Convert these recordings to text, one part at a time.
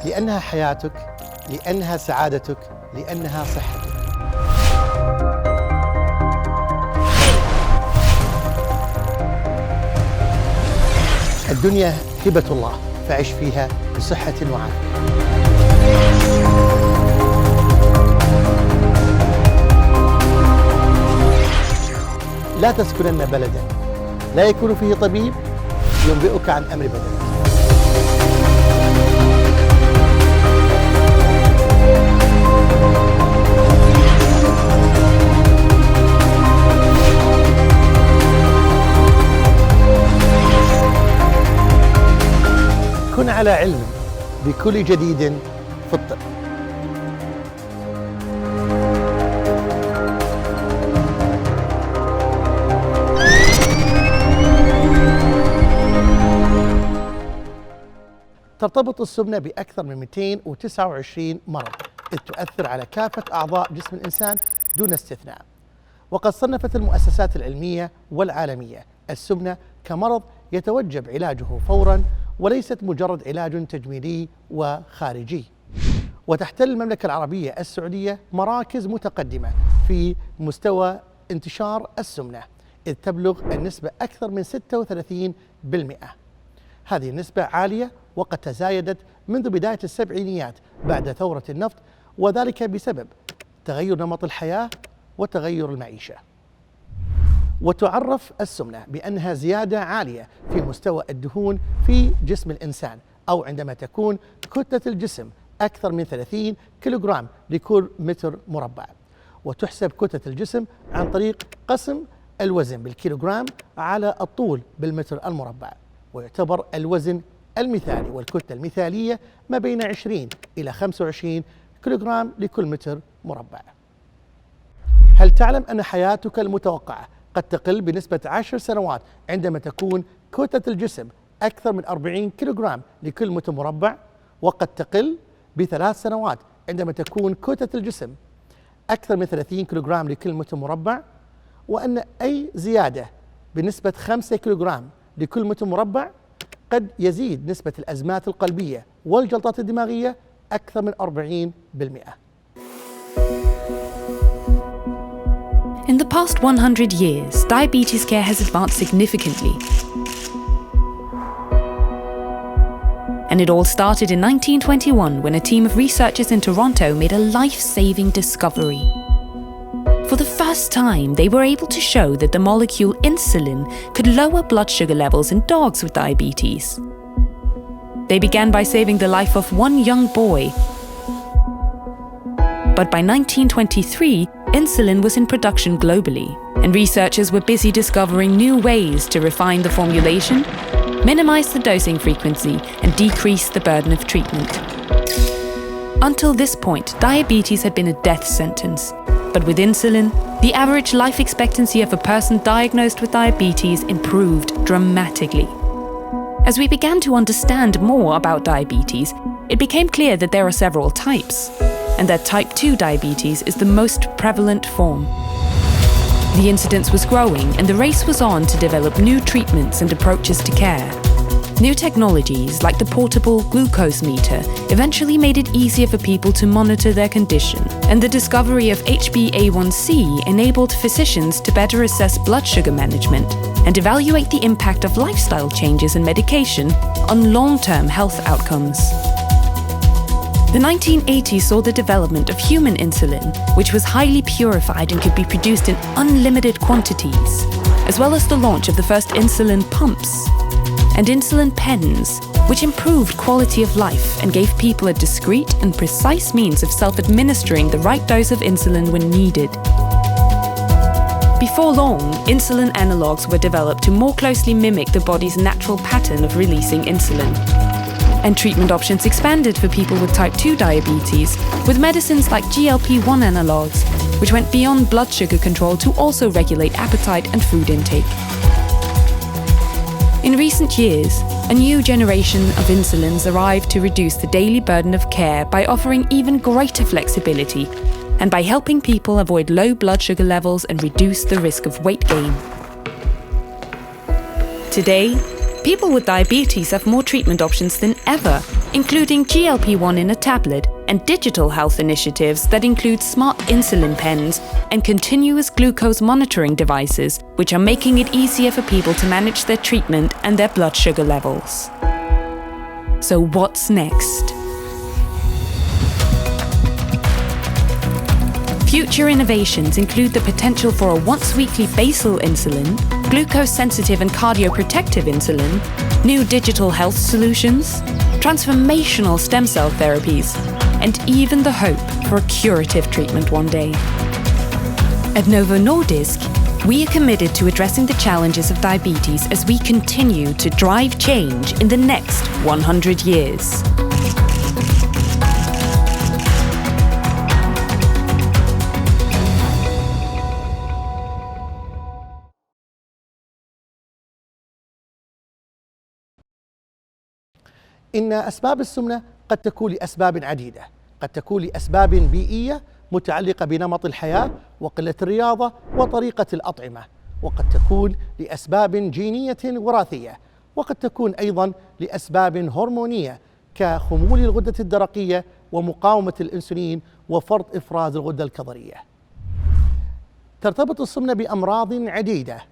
لأنها حياتك، لأنها سعادتك، لأنها صحتك. الدنيا هبة الله، فعش فيها بصحة وعافية. لا تسكنن بلدا لا يكون فيه طبيب ينبئك عن أمر بدنك. كن على علم بكل جديد في الطب. ترتبط السمنة بأكثر من 229 مرض، إذ تؤثر على كافة أعضاء جسم الإنسان دون استثناء. وقد صنفت المؤسسات العلمية والعالمية السمنة كمرض يتوجب علاجه فوراً، وليست مجرد علاج تجميلي وخارجي. وتحتل المملكة العربية السعودية مراكز متقدمة في مستوى انتشار السمنة، إذ تبلغ النسبة أكثر من 36%. هذه النسبة عالية وقد تزايدت منذ بداية السبعينيات بعد ثورة النفط، وذلك بسبب تغير نمط الحياة وتغير المعيشة. وتعرف السمنة بأنها زيادة عالية في مستوى الدهون في جسم الإنسان، أو عندما تكون كتلة الجسم أكثر من 30 كيلوغرام لكل متر مربع. وتحسب كتلة الجسم عن طريق قسم الوزن بالكيلوغرام على الطول بالمتر المربع، ويعتبر الوزن المثالي والكتلة المثالية ما بين 20 إلى 25 كيلوغرام لكل متر مربع. هل تعلم أن حياتك المتوقعة قد تقل بنسبة 10 سنوات عندما تكون كتلة الجسم أكثر من 40 كيلوغرام لكل متر مربع، وقد تقل ب3 سنوات عندما تكون كتلة الجسم أكثر من 30 كيلوغرام لكل متر مربع، وأن أي زيادة بنسبة 5 كيلوغرام لكل متر مربع قد يزيد نسبة الأزمات القلبية والجلطات الدماغية أكثر من 40%. In the past 100 years, diabetes care has advanced significantly. And it all started in 1921 when a team of researchers in Toronto made a life-saving discovery. For the first time, they were able to show that the molecule insulin could lower blood sugar levels in dogs with diabetes. They began by saving the life of one young boy. But by 1923, insulin was in production globally, and researchers were busy discovering new ways to refine the formulation, minimize the dosing frequency, and decrease the burden of treatment. Until this point, diabetes had been a death sentence. But with insulin, the average life expectancy of a person diagnosed with diabetes improved dramatically. As we began to understand more about diabetes, it became clear that there are several types, and that type 2 diabetes is the most prevalent form. The incidence was growing, and the race was on to develop new treatments and approaches to care. New technologies like the portable glucose meter eventually made it easier for people to monitor their condition, and the discovery of HbA1c enabled physicians to better assess blood sugar management and evaluate the impact of lifestyle changes and medication on long-term health outcomes. The 1980s saw the development of human insulin, which was highly purified and could be produced in unlimited quantities, as well as the launch of the first insulin pumps and insulin pens, which improved quality of life and gave people a discreet and precise means of self-administering the right dose of insulin when needed. Before long, insulin analogues were developed to more closely mimic the body's natural pattern of releasing insulin. And treatment options expanded for people with type 2 diabetes, with medicines like GLP-1 analogues, which went beyond blood sugar control to also regulate appetite and food intake. In recent years, a new generation of insulins arrived to reduce the daily burden of care by offering even greater flexibility and by helping people avoid low blood sugar levels and reduce the risk of weight gain. Today, people with diabetes have more treatment options than ever, including GLP-1 in a tablet and digital health initiatives that include smart insulin pens and continuous glucose monitoring devices, which are making it easier for people to manage their treatment and their blood sugar levels. So what's next? Future innovations include the potential for a once-weekly basal insulin, glucose-sensitive and cardioprotective insulin, new digital health solutions, transformational stem cell therapies, and even the hope for a curative treatment one day. At Novo Nordisk, we are committed to addressing the challenges of diabetes as we continue to drive change in the next 100 years. إن أسباب السمنة قد تكون لأسباب عديدة، قد تكون لأسباب بيئية متعلقة بنمط الحياة وقلة الرياضة وطريقة الأطعمة، وقد تكون لأسباب جينية وراثية، وقد تكون أيضا لأسباب هرمونية كخمول الغدة الدرقية ومقاومة الأنسولين وفرط إفراز الغدة الكظرية. ترتبط السمنة بأمراض عديدة.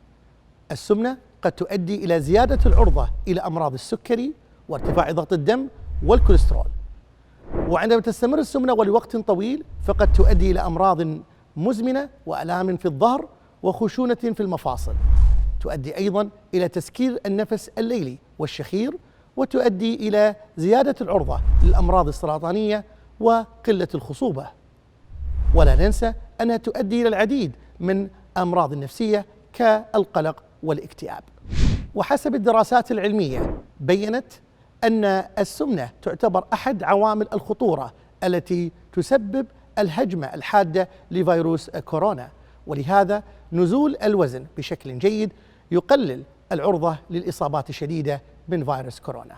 السمنة قد تؤدي إلى زيادة العرضة إلى أمراض السكري وارتفاع ضغط الدم والكوليسترول، وعندما تستمر السمنة ولوقت طويل فقد تؤدي إلى أمراض مزمنة وآلام في الظهر وخشونة في المفاصل. تؤدي أيضا إلى تسكير النفس الليلي والشخير، وتؤدي إلى زيادة العرضة للأمراض السرطانية وقلة الخصوبة. ولا ننسى أنها تؤدي إلى العديد من أمراض النفسية كالقلق والاكتئاب. وحسب الدراسات العلمية بيّنت أن السمنة تعتبر أحد عوامل الخطورة التي تسبب الهجمة الحادة لفيروس كورونا، ولهذا نزول الوزن بشكل جيد يقلل العرضة للإصابات الشديدة من فيروس كورونا.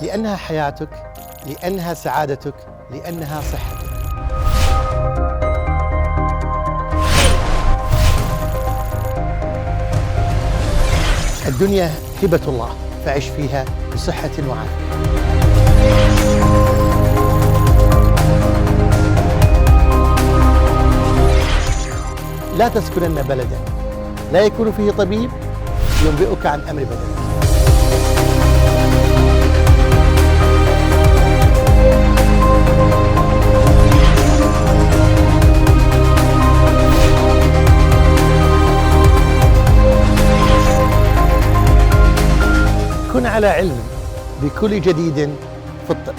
لأنها حياتك، لأنها سعادتك، لأنها صحتك. الدنيا هبة الله، فعش فيها بصحة وعافية. لا تسكنن بلدا لا يكون فيه طبيب ينبئك عن أمر بدنك. كن على علم بكل جديد في الطب.